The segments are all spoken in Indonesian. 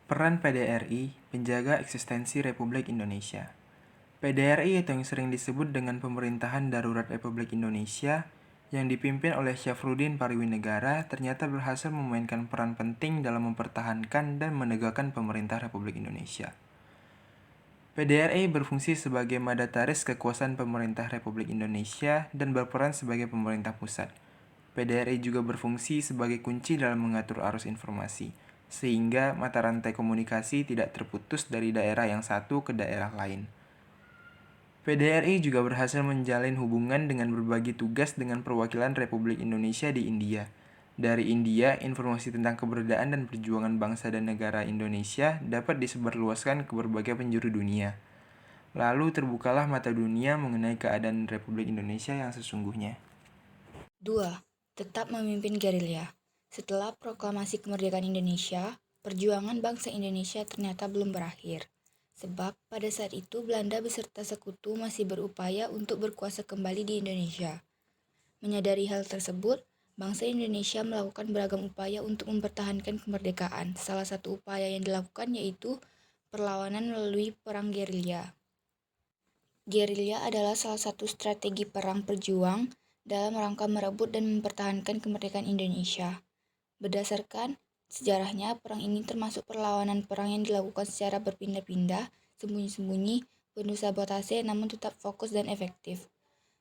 Peran PDRI, penjaga eksistensi Republik Indonesia. PDRI atau yang sering disebut dengan Pemerintahan Darurat Republik Indonesia yang dipimpin oleh Syafruddin Pariwinegara ternyata berhasil memainkan peran penting dalam mempertahankan dan menegakkan pemerintah Republik Indonesia. PDRI berfungsi sebagai mandataris kekuasaan pemerintah Republik Indonesia dan berperan sebagai pemerintah pusat. PDRI juga berfungsi sebagai kunci dalam mengatur arus informasi, sehingga mata rantai komunikasi tidak terputus dari daerah yang satu ke daerah lain. PDRI juga berhasil menjalin hubungan dengan berbagi tugas dengan perwakilan Republik Indonesia di India. Dari India, informasi tentang keberadaan dan perjuangan bangsa dan negara Indonesia dapat disebarluaskan ke berbagai penjuru dunia. Lalu terbukalah mata dunia mengenai keadaan Republik Indonesia yang sesungguhnya. 2. Tetap memimpin gerilya. Setelah proklamasi kemerdekaan Indonesia, perjuangan bangsa Indonesia ternyata belum berakhir. Sebab pada saat itu Belanda beserta sekutu masih berupaya untuk berkuasa kembali di Indonesia. Menyadari hal tersebut, bangsa Indonesia melakukan beragam upaya untuk mempertahankan kemerdekaan. Salah satu upaya yang dilakukan yaitu perlawanan melalui perang gerilya. Gerilya adalah salah satu strategi perang berjuang dalam rangka merebut dan mempertahankan kemerdekaan Indonesia. Berdasarkan sejarahnya, perang ini termasuk perlawanan perang yang dilakukan secara berpindah-pindah, sembunyi-sembunyi, penuh sabotase namun tetap fokus dan efektif.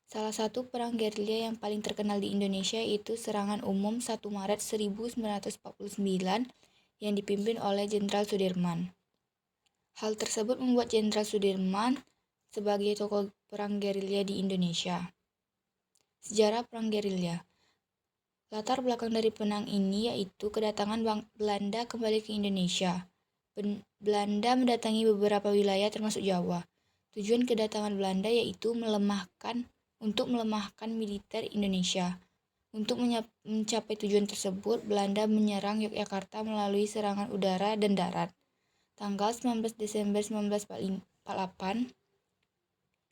Salah satu perang gerilya yang paling terkenal di Indonesia yaitu Serangan Umum 1 Maret 1949 yang dipimpin oleh Jenderal Sudirman. Hal tersebut membuat Jenderal Sudirman sebagai tokoh perang gerilya di Indonesia. Sejarah perang gerilya. Latar belakang dari perang ini yaitu kedatangan Belanda kembali ke Indonesia. Belanda mendatangi beberapa wilayah termasuk Jawa. Tujuan kedatangan Belanda yaitu untuk melemahkan militer Indonesia. Untuk mencapai tujuan tersebut, Belanda menyerang Yogyakarta melalui serangan udara dan darat. Tanggal 19 Desember 1948,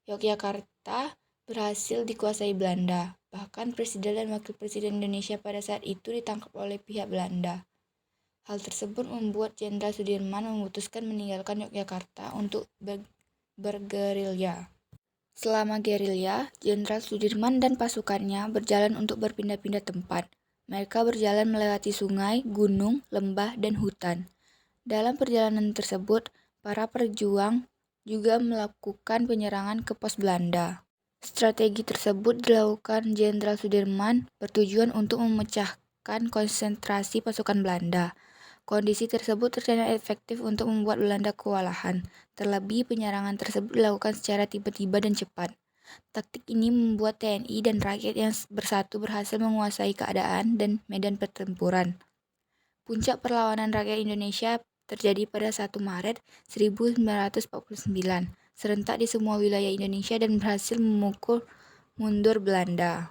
Yogyakarta berhasil dikuasai Belanda. Bahkan Presiden dan Wakil Presiden Indonesia pada saat itu ditangkap oleh pihak Belanda. Hal tersebut membuat Jenderal Sudirman memutuskan meninggalkan Yogyakarta untuk bergerilya. Selama gerilya, Jenderal Sudirman dan pasukannya berjalan untuk berpindah-pindah tempat. Mereka berjalan melewati sungai, gunung, lembah, dan hutan. Dalam perjalanan tersebut, para pejuang juga melakukan penyerangan ke pos Belanda. Strategi tersebut dilakukan Jenderal Sudirman bertujuan untuk memecahkan konsentrasi pasukan Belanda. Kondisi tersebut ternyata efektif untuk membuat Belanda kewalahan. Terlebih, penyerangan tersebut dilakukan secara tiba-tiba dan cepat. Taktik ini membuat TNI dan rakyat yang bersatu berhasil menguasai keadaan dan medan pertempuran. Puncak perlawanan rakyat Indonesia terjadi pada 1 Maret 1949, serentak di semua wilayah Indonesia dan berhasil memukul mundur Belanda.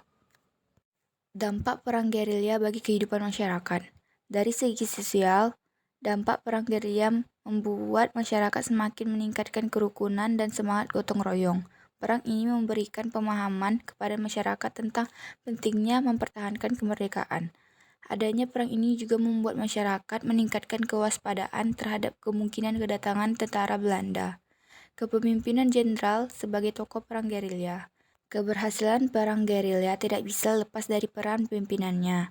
Dampak perang gerilya bagi kehidupan masyarakat. Dari segi sosial, dampak perang gerilya membuat masyarakat semakin meningkatkan kerukunan dan semangat gotong royong. Perang ini memberikan pemahaman kepada masyarakat tentang pentingnya mempertahankan kemerdekaan. Adanya perang ini juga membuat masyarakat meningkatkan kewaspadaan terhadap kemungkinan kedatangan tentara Belanda. Kepemimpinan jenderal sebagai tokoh perang gerilya. Keberhasilan perang gerilya tidak bisa lepas dari peran pimpinannya.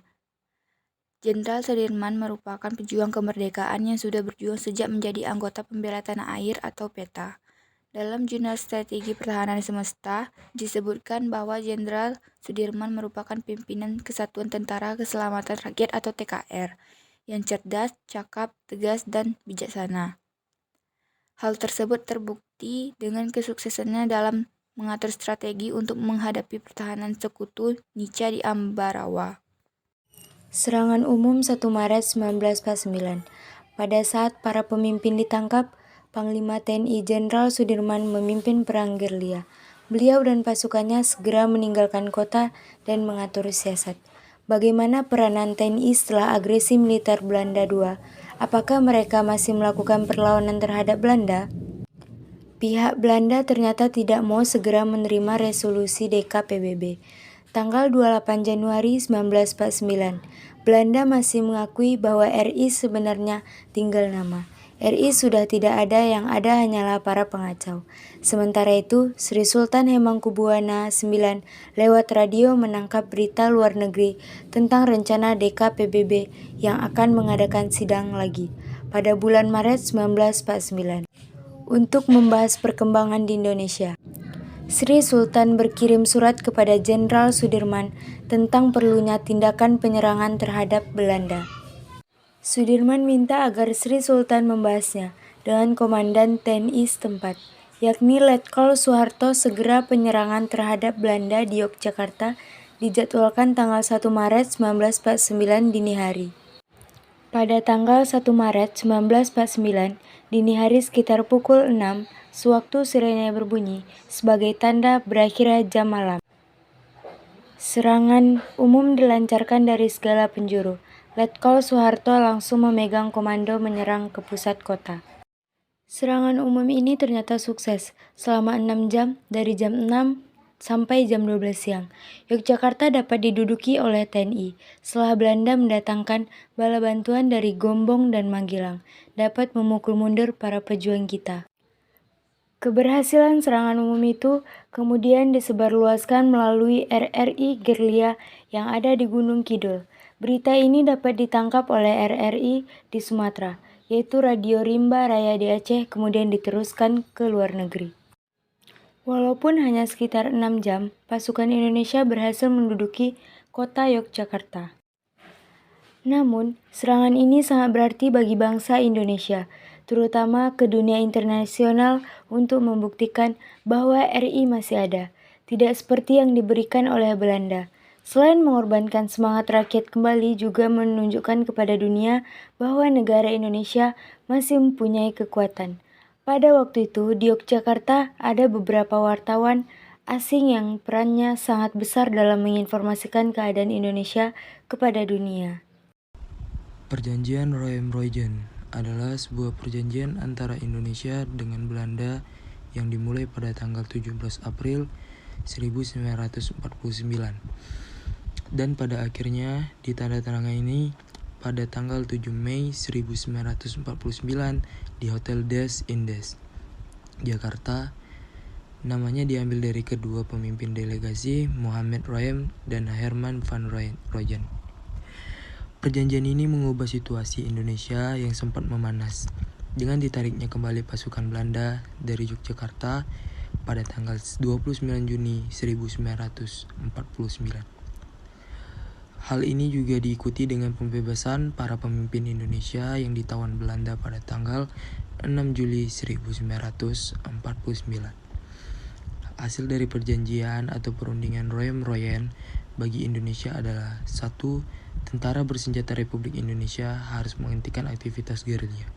Jenderal Sudirman merupakan pejuang kemerdekaan yang sudah berjuang sejak menjadi anggota pembela tanah air atau PETA. Dalam Jurnal Strategi Pertahanan Semesta, disebutkan bahwa Jenderal Sudirman merupakan pimpinan Kesatuan Tentara Keselamatan Rakyat atau TKR, yang cerdas, cakap, tegas, dan bijaksana. Hal tersebut terbukti dengan kesuksesannya dalam mengatur strategi untuk menghadapi pertahanan sekutu Nica di Ambarawa. Serangan Umum 1 Maret 1949. Pada saat para pemimpin ditangkap, Panglima TNI Jenderal Sudirman memimpin perang gerilya. Beliau dan pasukannya segera meninggalkan kota dan mengatur siasat. Bagaimana peranan TNI setelah agresi militer Belanda II? Apakah mereka masih melakukan perlawanan terhadap Belanda? Pihak Belanda ternyata tidak mau segera menerima resolusi DKPBB. Tanggal 28 Januari 1949, Belanda masih mengakui bahwa RI sebenarnya tinggal nama. RI sudah tidak ada, yang ada hanyalah para pengacau. Sementara itu, Sri Sultan Hemangkubuwana IX lewat radio menangkap berita luar negeri tentang rencana DKPBB yang akan mengadakan sidang lagi pada bulan Maret 1949 untuk membahas perkembangan di Indonesia. Sri Sultan berkirim surat kepada Jenderal Sudirman tentang perlunya tindakan penyerangan terhadap Belanda. Sudirman minta agar Sri Sultan membahasnya dengan Komandan TNI setempat, yakni Letkol Soeharto. Segera penyerangan terhadap Belanda di Yogyakarta dijadwalkan tanggal 1 Maret 1949 dini hari. Pada tanggal 1 Maret 1949 dini hari sekitar pukul 6, sewaktu sirene berbunyi sebagai tanda berakhirnya jam malam. Serangan umum dilancarkan dari segala penjuru. Letkol Soeharto langsung memegang komando menyerang ke pusat kota. Serangan umum ini ternyata sukses. Selama 6 jam, dari jam 6 sampai jam 12 siang, Yogyakarta dapat diduduki oleh TNI. Setelah Belanda mendatangkan bala bantuan dari Gombong dan Magelang, dapat memukul mundur para pejuang kita. Keberhasilan serangan umum itu kemudian disebarluaskan melalui RRI Gerilya yang ada di Gunung Kidul. Berita ini dapat ditangkap oleh RRI di Sumatera, yaitu Radio Rimba Raya di Aceh, kemudian diteruskan ke luar negeri. Walaupun hanya sekitar 6 jam, pasukan Indonesia berhasil menduduki kota Yogyakarta. Namun, serangan ini sangat berarti bagi bangsa Indonesia, terutama ke dunia internasional untuk membuktikan bahwa RI masih ada, tidak seperti yang diberikan oleh Belanda. Selain mengorbankan semangat rakyat kembali, juga menunjukkan kepada dunia bahwa negara Indonesia masih mempunyai kekuatan. Pada waktu itu, di Yogyakarta ada beberapa wartawan asing yang perannya sangat besar dalam menginformasikan keadaan Indonesia kepada dunia. Perjanjian Roem-Royen adalah sebuah perjanjian antara Indonesia dengan Belanda yang dimulai pada tanggal 17 April 1949 dan pada akhirnya ditandatangani pada tanggal 7 Mei 1949 di Hotel Des Indes, Jakarta. Namanya diambil dari kedua pemimpin delegasi, Mohammed Roem dan Herman van Royen. Perjanjian ini mengubah situasi Indonesia yang sempat memanas dengan ditariknya kembali pasukan Belanda dari Yogyakarta pada tanggal 29 Juni 1949. Hal ini juga diikuti dengan pembebasan para pemimpin Indonesia yang ditawan Belanda pada tanggal 6 Juli 1949. Hasil dari perjanjian atau perundingan Roem-Royen bagi Indonesia adalah: 1. Tentara bersenjata Republik Indonesia harus menghentikan aktivitas gerilya.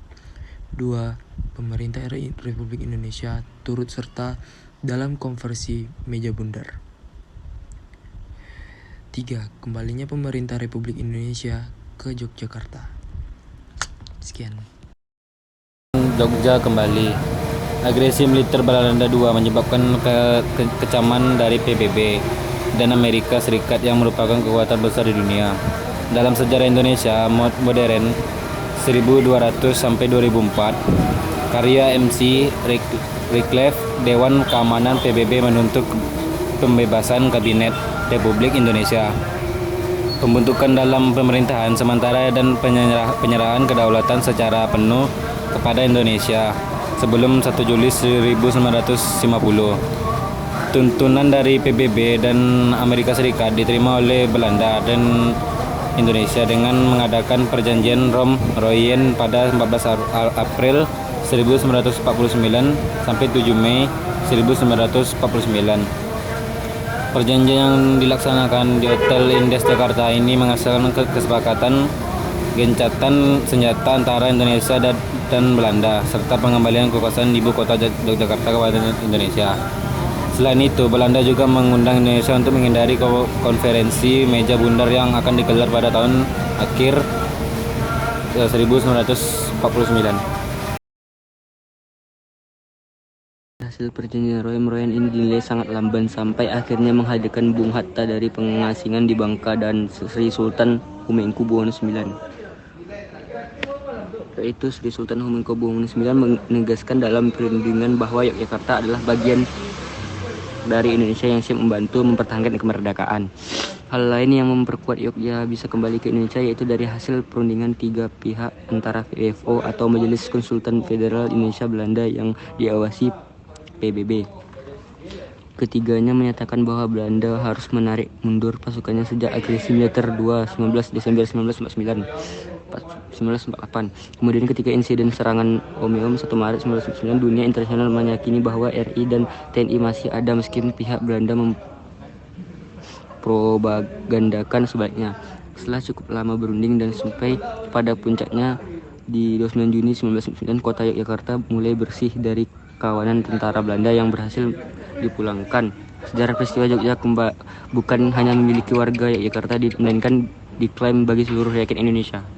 2. Pemerintah Republik Indonesia turut serta dalam konversi meja bundar. 3. Kembalinya pemerintah Republik Indonesia ke Yogyakarta. Sekian. Jogja kembali. Agresi militer Belanda II menyebabkan kecaman dari PBB dan Amerika Serikat yang merupakan kekuatan besar di dunia. Dalam sejarah Indonesia modern 1200 sampai 2004, karya MC Wycliffe, Dewan Keamanan PBB menuntut pembebasan Kabinet Republik Indonesia, pembentukan dalam pemerintahan sementara dan penyerahan kedaulatan secara penuh kepada Indonesia sebelum 1 Juli 1950. Tuntunan dari PBB dan Amerika Serikat diterima oleh Belanda dan Indonesia dengan mengadakan perjanjian Roem-Royen pada 14 April 1949 sampai 7 Mei 1949. Perjanjian yang dilaksanakan di Hotel Indes Jakarta ini menghasilkan kesepakatan gencatan senjata antara Indonesia dan Belanda serta pengembalian kekuasaan ibu kota Yogyakarta kepada Indonesia. Selain itu, Belanda juga mengundang Indonesia untuk menghindari konferensi meja bundar yang akan digelar pada tahun akhir 1949. Hasil perjanjian Roem-Royen ini dinilai sangat lamban sampai akhirnya menghadirkan Bung Hatta dari pengasingan di Bangka dan Sri Sultan Hamengkubuwana IX. yaitu Sri Sultan Hamengkubuwono IX menegaskan dalam perundingan bahwa Yogyakarta adalah bagian dari Indonesia yang siap membantu mempertahankan kemerdekaan. Hal lain yang memperkuat Yogyakarta bisa kembali ke Indonesia yaitu dari hasil perundingan tiga pihak antara WFO atau Majelis Konsultan Federal Indonesia Belanda yang diawasi PBB. Ketiganya menyatakan bahwa Belanda harus menarik mundur pasukannya sejak agresi militer 19 Desember 1948. Kemudian ketika insiden serangan Omeom 1 Maret 1949, dunia internasional meyakini bahwa RI dan TNI masih ada meskipun pihak Belanda mempropagandakan sebaliknya. Setelah cukup lama berunding dan sampai pada puncaknya di 29 Juni 1999, kota Yogyakarta mulai bersih dari kawanan tentara Belanda yang berhasil dipulangkan. Sejarah peristiwa Yogyakarta bukan hanya memiliki warga Yogyakarta, melainkan diklaim bagi seluruh rakyat Indonesia.